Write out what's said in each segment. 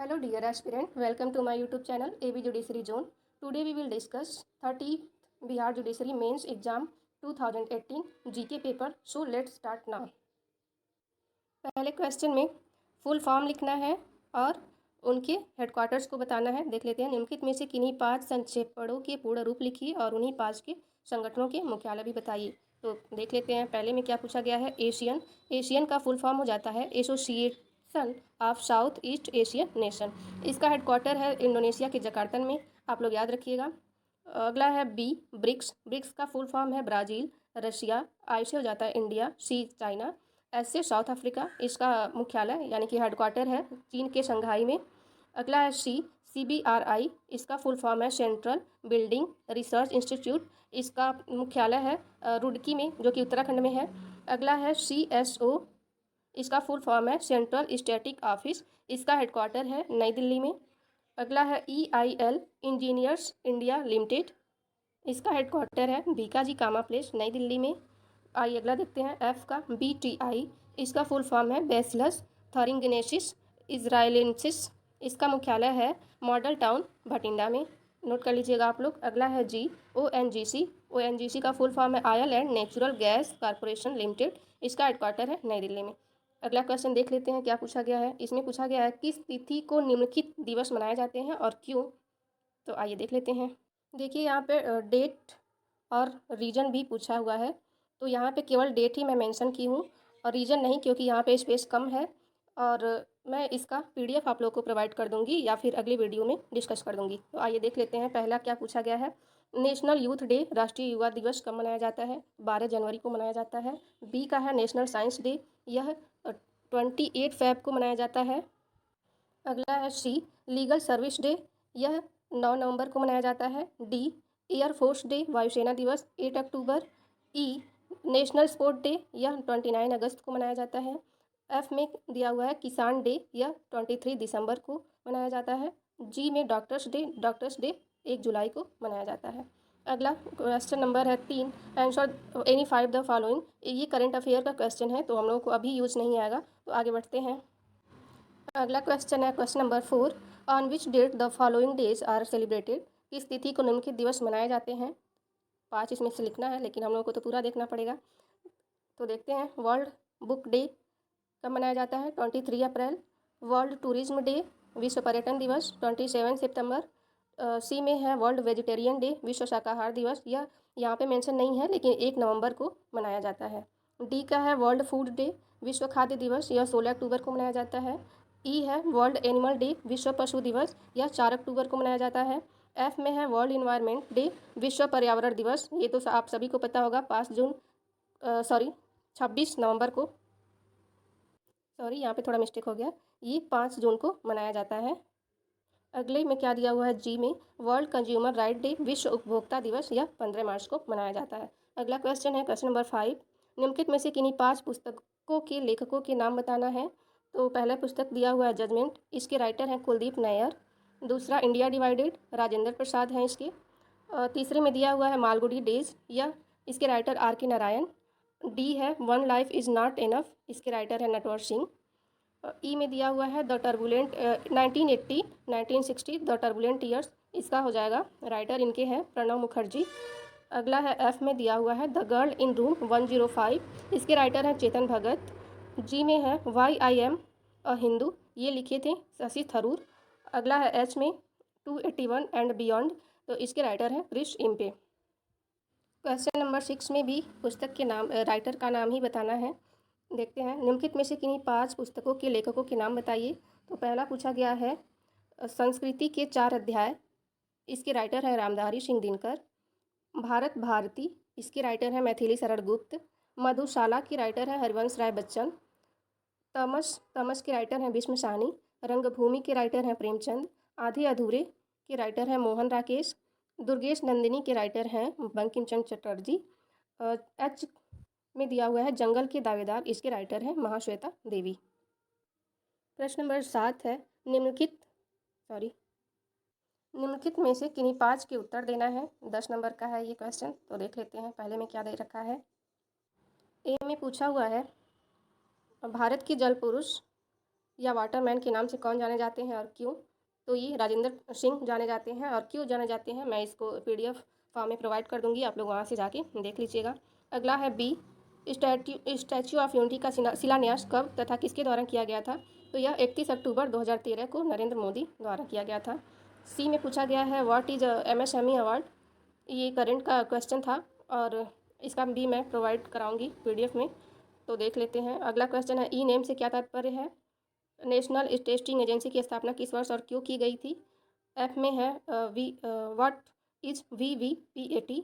Hello dear aspirant, welcome to my YouTube channel AB Judiciary Zone. Today we will discuss 30th Bihar Judiciary Mains Exam 2018 GK paper. So let's start now. पहले question में full form लिखना है और उनके headquarters को बताना है. देख लेते हैं. निम्नलिखित में से किन्हीं 5 संक्षेपणों के पूर्ण रूप लिखिए और उन्हीं 5 के संगठनों के मुख्यालय भी बताइए. तो देख लेते हैं पहले में क्या पूछा गया है. एशियन का फुल फॉर्म हो जाता है association of south east Asian nation. इसका हेडक्वार्टर है इंडोनेशिया के जकार्ता में. आप लोग याद रखिएगा. अगला है ब्रिक्स का फुल फॉर्म है ब्राज़ील, रशिया, आई से हो जाता है इंडिया, सी चाइना, एस से साउथ अफ्रीका. इसका मुख्यालय यानी कि हेडक्वार्टर है चीन के शंघाई में. अगला है CBRI. इसका फुल फॉर्म है सेंट्रल बिल्डिंग रिसर्च इंस्टीट्यूट. इसका मुख्यालय है रुड़की में जो कि उत्तराखंड में है. अगला है CSO. इसका फुल फॉर्म है सेंट्रल स्टैटिक ऑफिस. इसका हेडक्वार्टर है नई दिल्ली में. अगला है EIL इंजीनियर्स इंडिया लिमिटेड. इसका हेडक्वार्टर है बीकाजी कामा प्लेस नई दिल्ली में. आइए अगला देखते हैं. F का BTI. इसका फुल फॉर्म है बेसिलस थरिंगिनेसिस इज़राइलेंसिस. इसका मुख्यालय है मॉडल टाउन भटिंडा में. नोट कर लीजिएगा आप लोग. अगला है G. ONGC का फुल फॉर्म है oil and natural gas corporation limited. इसका हेडक्वार्टर है नई दिल्ली में. अगला क्वेश्चन देख लेते हैं क्या पूछा गया है. इसमें पूछा गया है किस तिथि को निम्नलिखित दिवस मनाए जाते हैं और क्यों. तो आइए देख लेते हैं. देखिए यहाँ पे डेट और रीजन भी पूछा हुआ है. तो यहाँ पे केवल डेट ही मैं मेंशन की हूँ और रीजन नहीं, क्योंकि यहाँ पे स्पेस कम है. और मैं इसका PDF आप लोगों को प्रोवाइड कर दूँगी या फिर अगली वीडियो में डिस्कस कर दूँगी. तो आइए देख लेते हैं. पहला क्या पूछा गया है. नेशनल यूथ डे राष्ट्रीय युवा दिवस कब मनाया जाता है. 12 जनवरी को मनाया जाता है. B का है नेशनल साइंस डे. यह 28 फ़रवरी को मनाया जाता है. अगला है C लीगल सर्विस डे. यह 9 नवंबर को मनाया जाता है. D एयरफोर्स डे वायुसेना दिवस 8 अक्टूबर. E national sport day. यह 29 अगस्त को मनाया जाता है. F में दिया हुआ है किसान डे. यह 23 दिसंबर को मनाया जाता है. G में डॉक्टर्स डे 1 जुलाई को मनाया जाता है. अगला क्वेश्चन नंबर है 3. Answer any 5 the following. ये करंट अफेयर का क्वेश्चन है तो हम लोगों को अभी यूज नहीं आएगा. तो आगे बढ़ते हैं. अगला क्वेश्चन है question number 4. On which date the following days are celebrated. किस तिथि को निम्नलिखित दिवस मनाए जाते हैं. 5 इसमें से लिखना है लेकिन हम लोगों को तो पूरा देखना पड़ेगा. तो देखते हैं. वर्ल्ड बुक डे कब मनाया जाता है. 23 अप्रैल. वर्ल्ड टूरिज्म डे विश्व पर्यटन दिवस 27 सितंबर. C में है वर्ल्ड वेजिटेरियन डे विश्व शाकाहार दिवस. यह यहाँ पे मेंशन नहीं है लेकिन 1 नवंबर को मनाया जाता है. D का है वर्ल्ड फूड डे विश्व खाद्य दिवस. यह 16 अक्टूबर को मनाया जाता है. E है वर्ल्ड एनिमल डे विश्व पशु दिवस. यह 4 अक्टूबर को मनाया जाता है. F में है वर्ल्ड इन्वायरमेंट डे विश्व पर्यावरण दिवस. ये तो आप सभी को पता होगा 26 नवंबर को. यहाँ पे थोड़ा मिस्टेक हो गया. ये 5 जून को मनाया जाता है. अगले में क्या दिया हुआ है. G में वर्ल्ड कंज्यूमर राइट डे विश्व उपभोक्ता दिवस. यह 15 मार्च को मनाया जाता है. अगला क्वेश्चन है क्वेश्चन नंबर 5. निम्नलिखित में से किन्हीं 5 पुस्तकों के लेखकों के नाम बताना है. तो पहला पुस्तक दिया हुआ है जजमेंट. इसके राइटर हैं कुलदीप नैयर. दूसरा इंडिया डिवाइडेड राजेंद्र प्रसाद हैं इसके. तीसरे में दिया हुआ है मालगुडी डेज. यह इसके राइटर R.K. नारायण. D है one life is not enough. इसके राइटर है नटवर सिंह. E में दिया हुआ है the turbulent 1960 the turbulent years. इसका हो जाएगा राइटर इनके हैं प्रणव मुखर्जी. अगला है F में दिया हुआ है द गर्ल इन रूम 105. इसके राइटर हैं चेतन भगत. G में है why I am a Hindu. ये लिखे थे शशि थरूर. अगला है H में 281 एंड बियॉन्ड. तो इसके राइटर हैं क्रिश इम्पे. क्वेश्चन नंबर 6 में भी पुस्तक के नाम राइटर का नाम ही बताना है. देखते हैं. निम्नलिखित में से किन्हीं 5 पुस्तकों के लेखकों के नाम बताइए. तो पहला पूछा गया है संस्कृति के 4 अध्याय. इसके राइटर है रामधारी सिंह दिनकर. भारत भारती. इसके राइटर है मैथिली शरण गुप्त. मधुशाला की राइटर है हरिवंश राय बच्चन. तमस के राइटर हैं भीष्म साहनी. रंगभूमि के राइटर हैं प्रेमचंद. आधे अधूरे के राइटर हैं मोहन राकेश. दुर्गेश नंदिनी के राइटर हैं बंकिम चंद्र चटर्जी. H में दिया हुआ है जंगल के दावेदार. इसके राइटर हैं महाश्वेता देवी. प्रश्न नंबर 7 है निम्नलिखित में से किन्हीं 5 के उत्तर देना है. 10 नंबर का है ये क्वेश्चन. तो देख लेते हैं पहले में क्या दे रखा है. A में पूछा हुआ है भारत के जल पुरुष या वाटरमैन के नाम से कौन जाने जाते हैं और क्यों? तो ये राजेंद्र सिंह जाने जाते हैं। और क्यों जाने जाते हैं मैं इसको PDF फॉर्म में प्रोवाइड कर दूँगी, आप लोग वहाँ से जाके देख लीजिएगा। अगला है बी, स्टैच्यू ऑफ यूनिटी का शिलान्यास कब तथा किसके द्वारा किया गया था? तो यह 31 अक्टूबर 2013 को नरेंद्र मोदी द्वारा किया गया था। सी में पूछा गया है व्हाट इज़ MSME अवार्ड? ये करंट का क्वेश्चन था और इसका भी मैं प्रोवाइड कराऊंगी PDF में, तो देख लेते हैं। अगला क्वेश्चन है ई नेम से क्या तात्पर्य है? नेशनल टेस्टिंग एजेंसी की स्थापना किस वर्ष और क्यों की गई थी? F में है व्हाट इज VVPAT?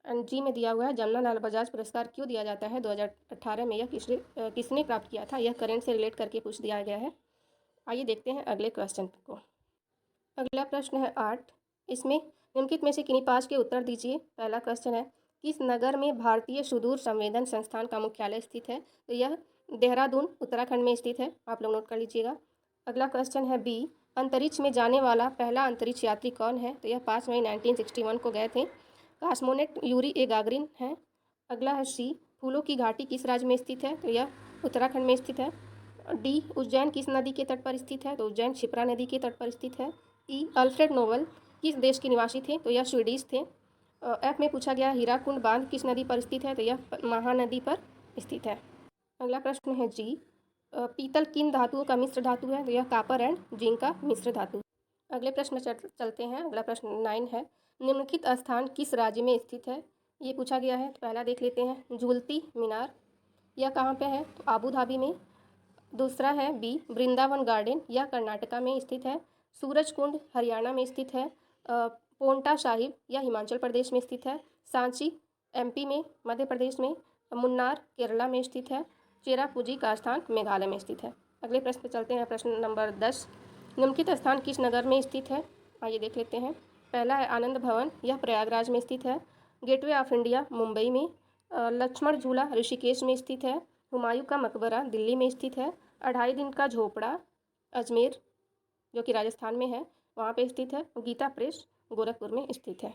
एंड जी में दिया हुआ है जमनालाल बजाज पुरस्कार क्यों दिया जाता है 2018 में, यह किसने प्राप्त किया था? यह करंट से रिलेट करके पूछ दिया गया है। आइए देखते हैं अगले क्वेश्चन को। अगला प्रश्न है 8, इसमें निम्नलिखित में से किन्हीं 5 के उत्तर दीजिए। पहला क्वेश्चन है किस नगर में भारतीय सुदूर संवेदन संस्थान का मुख्यालय स्थित है? तो यह देहरादून उत्तराखंड में स्थित है, आप लोग नोट कर लीजिएगा। अगला क्वेश्चन है बी, अंतरिक्ष में जाने वाला पहला अंतरिक्ष यात्री कौन है? तो यह 5 मई 1961 को गए थे, कॉस्मोनेट यूरी ए गागरिन है। अगला है सी, फूलों की घाटी किस राज्य में स्थित है? तो यह उत्तराखंड में स्थित है। डी, उज्जैन किस नदी के तट पर स्थित है? तो उज्जैन क्षिप्रा नदी के तट पर स्थित है। ई, अल्फ्रेड नोबल किस देश के निवासी थे? तो यह स्वीडिश थे। एफ में पूछा गया हीराकुंड बांध किस नदी पर स्थित है? तो यह महानदी पर स्थित है। अगला प्रश्न है जी, पीतल किन धातुओं का मिश्र धातु है? तो यह कापर एंड जिंक का मिश्र धातु। अगले प्रश्न चलते हैं। अगला प्रश्न 9 है, निम्नलिखित स्थान किस राज्य में स्थित है? ये पूछा गया है, तो पहला देख लेते हैं झूलती मीनार, यह कहाँ पे है? तो आबू धाबी में। दूसरा है बी, वृंदावन गार्डन, यह कर्नाटका में स्थित है। सूरज कुंड हरियाणा में स्थित है। पोंटा साहिब यह हिमाचल प्रदेश में स्थित है। सांची MP में मध्य प्रदेश में। मुन्नार केरला में स्थित है। चेरापूंजी का स्थान मेघालय में स्थित है। अगले प्रश्न पे चलते हैं। प्रश्न नंबर 10, निम्नलिखित स्थान किस नगर में स्थित है? आइए देख लेते हैं। पहला है आनंद भवन, यह प्रयागराज में स्थित है। गेटवे ऑफ इंडिया मुंबई में। लक्ष्मण झूला ऋषिकेश में स्थित है। हुमायूं का मकबरा दिल्ली में स्थित है। 2.5 दिन का झोपड़ा अजमेर जो कि राजस्थान में है वहाँ पे स्थित है। गीता प्रेस गोरखपुर में स्थित है।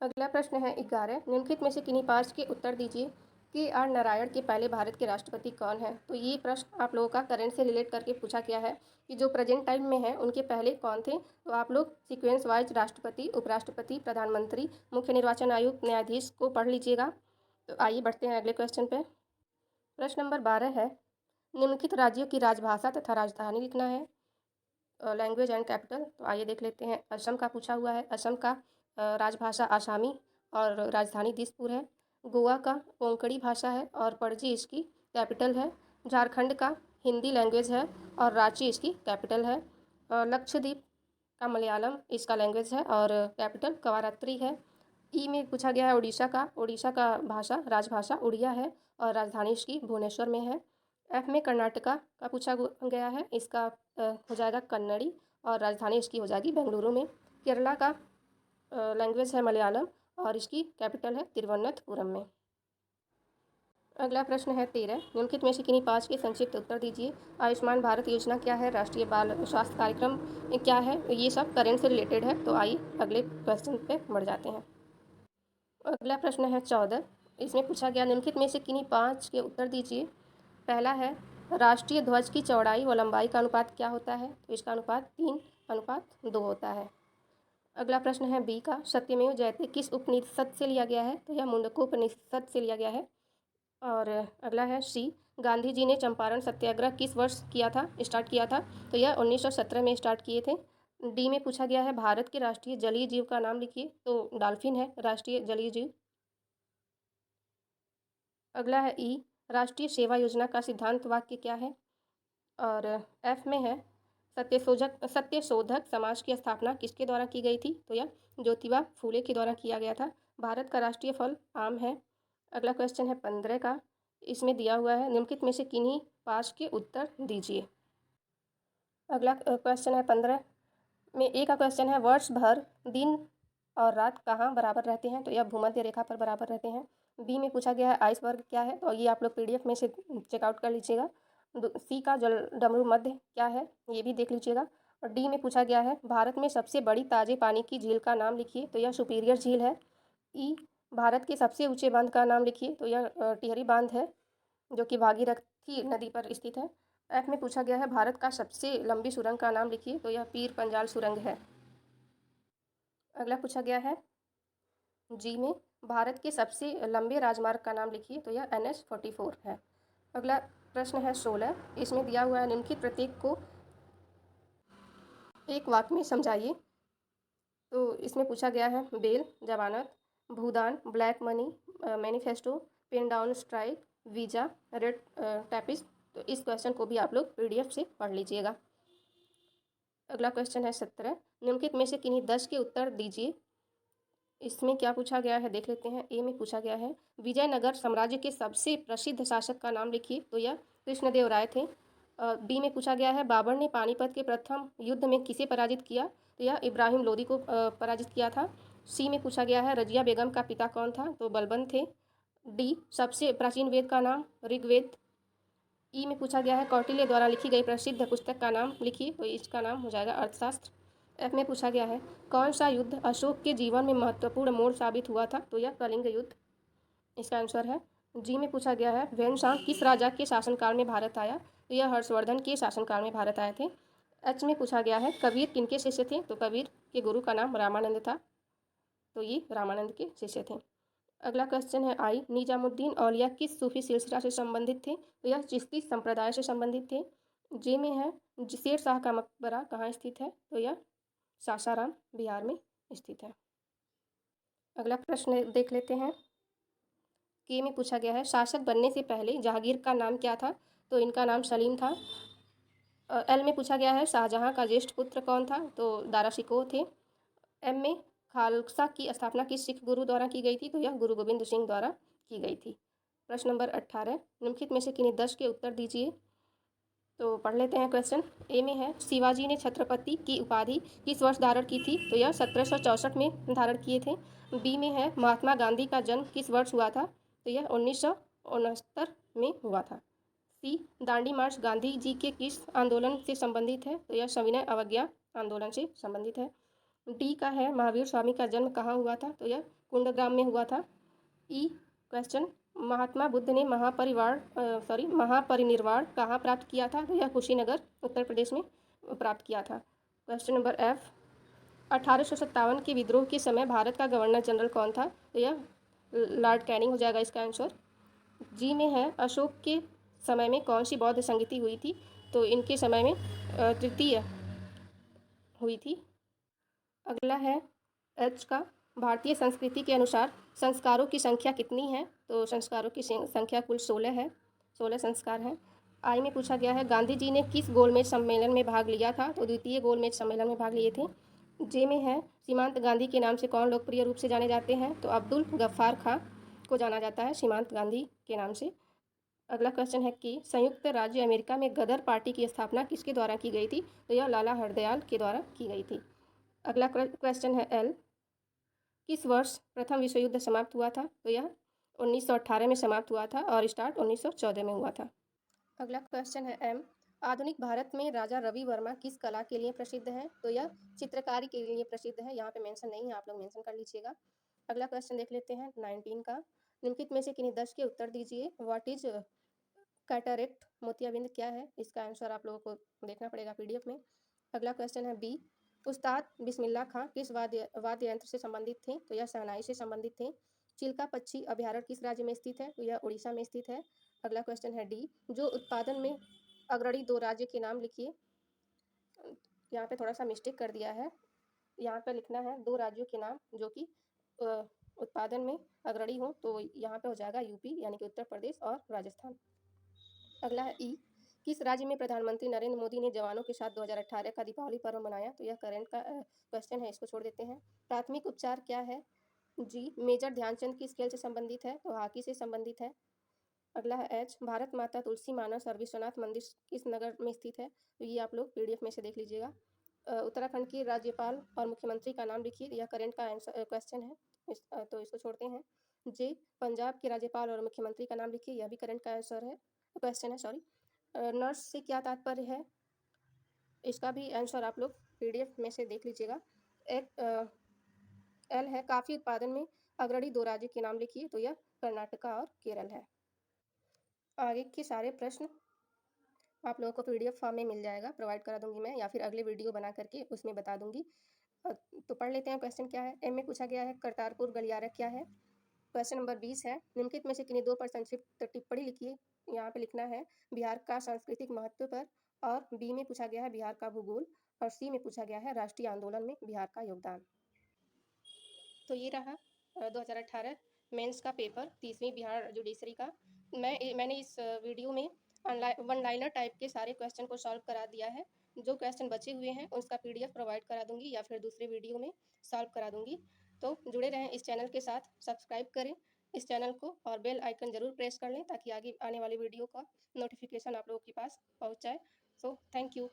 अगला प्रश्न है 11, निम्नलिखित में से किन्हीं 5 के उत्तर दीजिए। KR नारायण के पहले भारत के राष्ट्रपति कौन है? तो ये प्रश्न आप लोगों का करंट से रिलेट करके पूछा गया है कि जो प्रेजेंट टाइम में है उनके पहले कौन थे। तो आप लोग सीक्वेंस वाइज राष्ट्रपति, उपराष्ट्रपति, प्रधानमंत्री, मुख्य निर्वाचन आयुक्त, न्यायाधीश को पढ़ लीजिएगा। तो आइए बढ़ते हैं अगले क्वेश्चन पे। प्रश्न नंबर 12 है, निम्नलिखित राज्यों की राजभाषा तथा राजधानी लिखना है, लैंग्वेज एंड कैपिटल। तो आइए देख लेते हैं। असम का पूछा हुआ है, असम का राजभाषा आसामी और राजधानी दिसपुर है। गोवा का कोंकणी भाषा है और पणजी इसकी कैपिटल है। झारखंड का हिंदी लैंग्वेज है और रांची इसकी कैपिटल है। लक्षद्वीप का मलयालम इसका लैंग्वेज है और कैपिटल कवारात्री है। ई में पूछा गया है उड़ीसा का भाषा राजभाषा उड़िया है और राजधानी इसकी भुवनेश्वर में है। F में कर्नाटका का पूछा गया है, इसका हो जाएगा कन्नड़ी और राजधानी इसकी हो जाएगी बेंगलुरु में। केरला का लैंग्वेज है मलयालम और इसकी कैपिटल है तिरुवनंतपुरम में। अगला प्रश्न है 13, निम्नलिखित में से किन्हीं 5 के संक्षिप्त उत्तर दीजिए। आयुष्मान भारत योजना क्या है? राष्ट्रीय बाल स्वास्थ्य कार्यक्रम क्या है? ये सब करंट से रिलेटेड है। तो आइए अगले क्वेश्चन पे बढ़ जाते हैं। अगला प्रश्न है 14, इसमें पूछा गया निम्नलिखित में से किन्हीं 5 के उत्तर दीजिए। पहला है राष्ट्रीय ध्वज की चौड़ाई व लंबाई का अनुपात क्या होता है? तो इसका अनुपात 3:2 होता है। अगला प्रश्न है बी का, सत्यमेव जयते किस उपनिषद से लिया गया है? तो यह मुंडकोपनिषद से लिया गया है। और अगला है सी, गांधी जी ने चंपारण सत्याग्रह किस वर्ष स्टार्ट किया था? तो यह 1917 में स्टार्ट किए थे। डी में पूछा गया है भारत के राष्ट्रीय जलीय जीव का नाम लिखिए। तो डॉल्फिन है राष्ट्रीय जलीय जीव। अगला है ई, राष्ट्रीय सेवा योजना का सिद्धांत वाक्य क्या है? और एफ में है सत्यशोधक समाज की स्थापना किसके द्वारा की गई थी? तो यह ज्योतिबा फूले के द्वारा किया गया था। भारत का राष्ट्रीय फल आम है। अगला क्वेश्चन है 15 का, इसमें दिया हुआ है निम्नलिखित में से किन्हीं 5 के उत्तर दीजिए। अगला क्वेश्चन है 15 में ए का क्वेश्चन है वर्ष भर दिन और रात कहाँ बराबर रहते हैं? तो यह भूमध्य रेखा पर बराबर रहते हैं। बी में पूछा गया है आइसबर्ग क्या है? तो ये आप लोग PDF में से चेकआउट कर लीजिएगा। सी का जल डमरू मध्य क्या है? ये भी देख लीजिएगा। और डी में पूछा गया है भारत में सबसे बड़ी ताजे पानी की झील का नाम लिखिए। तो यह सुपीरियर झील है। ई, भारत के सबसे ऊंचे बांध का नाम लिखिए। तो यह टिहरी बांध है जो कि भागीरथी नदी पर स्थित है। एफ में पूछा गया है भारत का सबसे लंबी सुरंग का नाम लिखिए, तो यह पीर पंजाल सुरंग है। अगला पूछा गया है जी में भारत के सबसे लंबे राजमार्ग का नाम लिखिए, तो यह NH-44 है। अगला प्रश्न है 16, इसमें दिया हुआ है निम्नलिखित प्रत्येक को एक वाक्य में समझाइए। तो इसमें पूछा गया है बेल, जमानत, Bhoodan, black money, manifesto, pen down strike, visa, red tapism. तो इस क्वेश्चन को भी आप लोग PDF से पढ़ लीजिएगा। अगला क्वेश्चन है 17, निम्नलिखित में से किन्हीं 10 के उत्तर दीजिए। इसमें क्या पूछा गया है देख लेते हैं। ए में पूछा गया है विजयनगर साम्राज्य के सबसे प्रसिद्ध शासक का नाम लिखिए, तो यह कृष्णदेव राय थे। बी में पूछा गया है बाबर ने पानीपत के प्रथम युद्ध में किसे पराजित किया, तो यह इब्राहिम लोदी को पराजित किया था। सी में पूछा गया है रजिया बेगम का पिता कौन था, तो बलबन थे। डी सबसे प्राचीन वेद का नाम ऋग्वेद। ई में पूछा गया है कौटिल्य द्वारा लिखी गई प्रसिद्ध पुस्तक का नाम लिखिए, तो इसका नाम हो जाएगा अर्थशास्त्र। एफ में पूछा गया है कौन सा युद्ध अशोक के जीवन में महत्वपूर्ण मोड़ साबित हुआ था, तो यह कलिंग युद्ध इसका आंसर है। जी में पूछा गया है वैनसांग किस राजा के शासनकाल में भारत आया, तो यह हर्षवर्धन के शासनकाल में भारत आए थे। एच में पूछा गया है कबीर किनके शिष्य थे, तो कबीर के गुरु का नाम रामानंद था, तो ये रामानंद के शिष्य थे। अगला क्वेश्चन है आई, निजामुद्दीन औलिया किस सूफी सिलसिला से संबंधित थे, तो यह चिश्ती संप्रदाय से संबंधित थे। जे में है शेर शाह का मकबरा कहाँ स्थित है, तो यह सासाराम बिहार में स्थित है। अगला प्रश्न देख लेते हैं। के में पूछा गया है शासक बनने से पहले जहांगीर का नाम क्या था, तो इनका नाम सलीम था। एल में पूछा गया है शाहजहां का ज्येष्ठ पुत्र कौन था, तो दारा शिकोह थे। एम में खालसा की स्थापना किस सिख गुरु द्वारा की गई थी, तो यह गुरु गोविंद सिंह द्वारा की गई थी। प्रश्न नंबर 18, निम्नलिखित में से किन्हीं 10 के उत्तर दीजिए। तो पढ़ लेते हैं क्वेश्चन। ए में है शिवाजी ने छत्रपति की उपाधि किस वर्ष धारण की थी, तो यह 1764 में धारण किए थे। बी में है महात्मा गांधी का जन्म किस वर्ष हुआ था, तो यह 1969 में हुआ था। सी दांडी मार्च गांधी जी के किस आंदोलन से संबंधित है, तो यह सविनय अवज्ञा आंदोलन से संबंधित है। डी का है महावीर स्वामी का जन्म कहाँ हुआ था, तो यह कुंडग्राम में हुआ था। ई क्वेश्चन महात्मा बुद्ध ने महापरिनिर्वाण कहाँ प्राप्त किया था, तो यह कुशीनगर उत्तर प्रदेश में प्राप्त किया था। क्वेश्चन नंबर एफ, 1857 के विद्रोह के समय भारत का गवर्नर जनरल कौन था, तो यह लॉर्ड कैनिंग हो जाएगा इसका आंसर। जी में है अशोक के समय में कौन सी बौद्ध संगति हुई थी, तो इनके समय में तृतीय हुई थी। अगला है एच का भारतीय संस्कृति के अनुसार संस्कारों की संख्या कितनी है, तो संस्कारों की संख्या कुल 16 है, 16 संस्कार हैं। आई में पूछा गया है गांधी जी ने किस गोलमेज सम्मेलन में भाग लिया था, तो द्वितीय गोलमेज सम्मेलन में भाग लिए थे। जे में है सीमांत गांधी के नाम से कौन लोकप्रिय रूप से जाने जाते हैं, तो अब्दुल गफ्फार खां को जाना जाता है सीमांत गांधी के नाम से। अगला क्वेश्चन है कि संयुक्त राज्य अमेरिका में गदर पार्टी की स्थापना किसके द्वारा की गई थी, तो यह लाला हरदयाल के द्वारा की गई थी। अगला क्वेश्चन है एल, किस वर्ष प्रथम विश्व युद्ध समाप्त हुआ था, तो यह 1918 में समाप्त हुआ था और स्टार्ट 1914 में हुआ था। अगला क्वेश्चन है एम, आधुनिक भारत में राजा रवि वर्मा किस कला के लिए प्रसिद्ध है, तो यह चित्रकारी के लिए प्रसिद्ध है। यहाँ पे मेंशन नहीं है, आप लोग मेंशन कर लीजिएगा। अगला क्वेश्चन देख लेते हैं 19 का, निम्नलिखित में से किन्हीं 10 के उत्तर दीजिए। व्हाट इज कैटरेक्ट, मोतियाबिंद क्या है, इसका आंसर आप लोगों को देखना पड़ेगा PDF में। अगला क्वेश्चन है बी, उस्ताद बिस्मिल्लाह खां किस वाद्य यंत्र से संबंधित थे, तो यह शहनाई से संबंधित थे। चिल्का पक्षी अभ्यारण्य किस राज्य में स्थित है, तो यह उड़ीसा में स्थित है। अगला क्वेश्चन है डी, जो उत्पादन में अग्रणी 2 राज्य के नाम लिखिए। यहाँ पे थोड़ा सा मिस्टेक कर दिया है, यहाँ पे लिखना है 2 राज्यों के नाम जो कि उत्पादन में अग्रणी हो, तो यहाँ पे हो जाएगा यूपी यानी कि उत्तर प्रदेश और राजस्थान। अगला है ई, किस राज्य में प्रधानमंत्री नरेंद्र मोदी ने जवानों के साथ 2018 का दीपावली पर्व मनाया, तो यह करंट का क्वेश्चन है, इसको छोड़ देते हैं। प्राथमिक उपचार क्या है, जी मेजर ध्यानचंद किस खेल से संबंधित है, तो हॉकी से संबंधित है। अगला है एच, भारत माता तुलसी मानस और विश्वनाथ मंदिर किस नगर में स्थित है, तो ये आप लोग PDF में से देख लीजिएगा। उत्तराखंड के राज्यपाल और मुख्यमंत्री का नाम लिखिए, यह करंट का आंसर क्वेश्चन है, तो इसको छोड़ते हैं। जे पंजाब के राज्यपाल और मुख्यमंत्री का नाम लिखिए, यह भी करंट का आंसर है, क्वेश्चन है सॉरी। नर्स से क्या तात्पर्य है, इसका भी आंसर आप लोग PDF में से देख लीजिएगा। एक एल है काफ़ी उत्पादन में अग्रणी 2 राज्य के नाम लिखिए, तो यह कर्नाटका और केरल है। आगे के सारे प्रश्न आप लोगों को पीडीएफ फॉर्म में मिल जाएगा, प्रोवाइड करा दूँगी मैं, या फिर अगले वीडियो बना करके उसमें बता दूँगी। तो पढ़ लेते हैं क्वेश्चन क्या है। एम में पूछा गया है करतारपुर गलियारा क्या है? क्वेश्चन नंबर 20 है, निम्नलिखित में से किन्हीं 2 पर संक्षिप्त टिप्पणी लिखिए। यहाँ पे लिखना है बिहार का सांस्कृतिक महत्व पर, और बी में पूछा गया है बिहार का भूगोल, और सी में पूछा गया है राष्ट्रीय आंदोलन में बिहार का योगदान। तो ये रहा 2018 मेंस का पेपर, 30वीं बिहार जुडिशरी का। मैंने इस वीडियो में वन लाइनर टाइप के सारे क्वेश्चन को सॉल्व करा दिया है। जो क्वेश्चन बचे हुए हैं उसका पीडीएफ प्रोवाइड करा दूँगी, या फिर दूसरे वीडियो में सॉल्व करा दूँगी। तो जुड़े रहें इस चैनल के साथ, सब्सक्राइब करें इस चैनल को, और बेल आइकन ज़रूर प्रेस कर लें ताकि आगे आने वाली वीडियो का नोटिफिकेशन आप लोगों के पास पहुँच जाए। So thank you.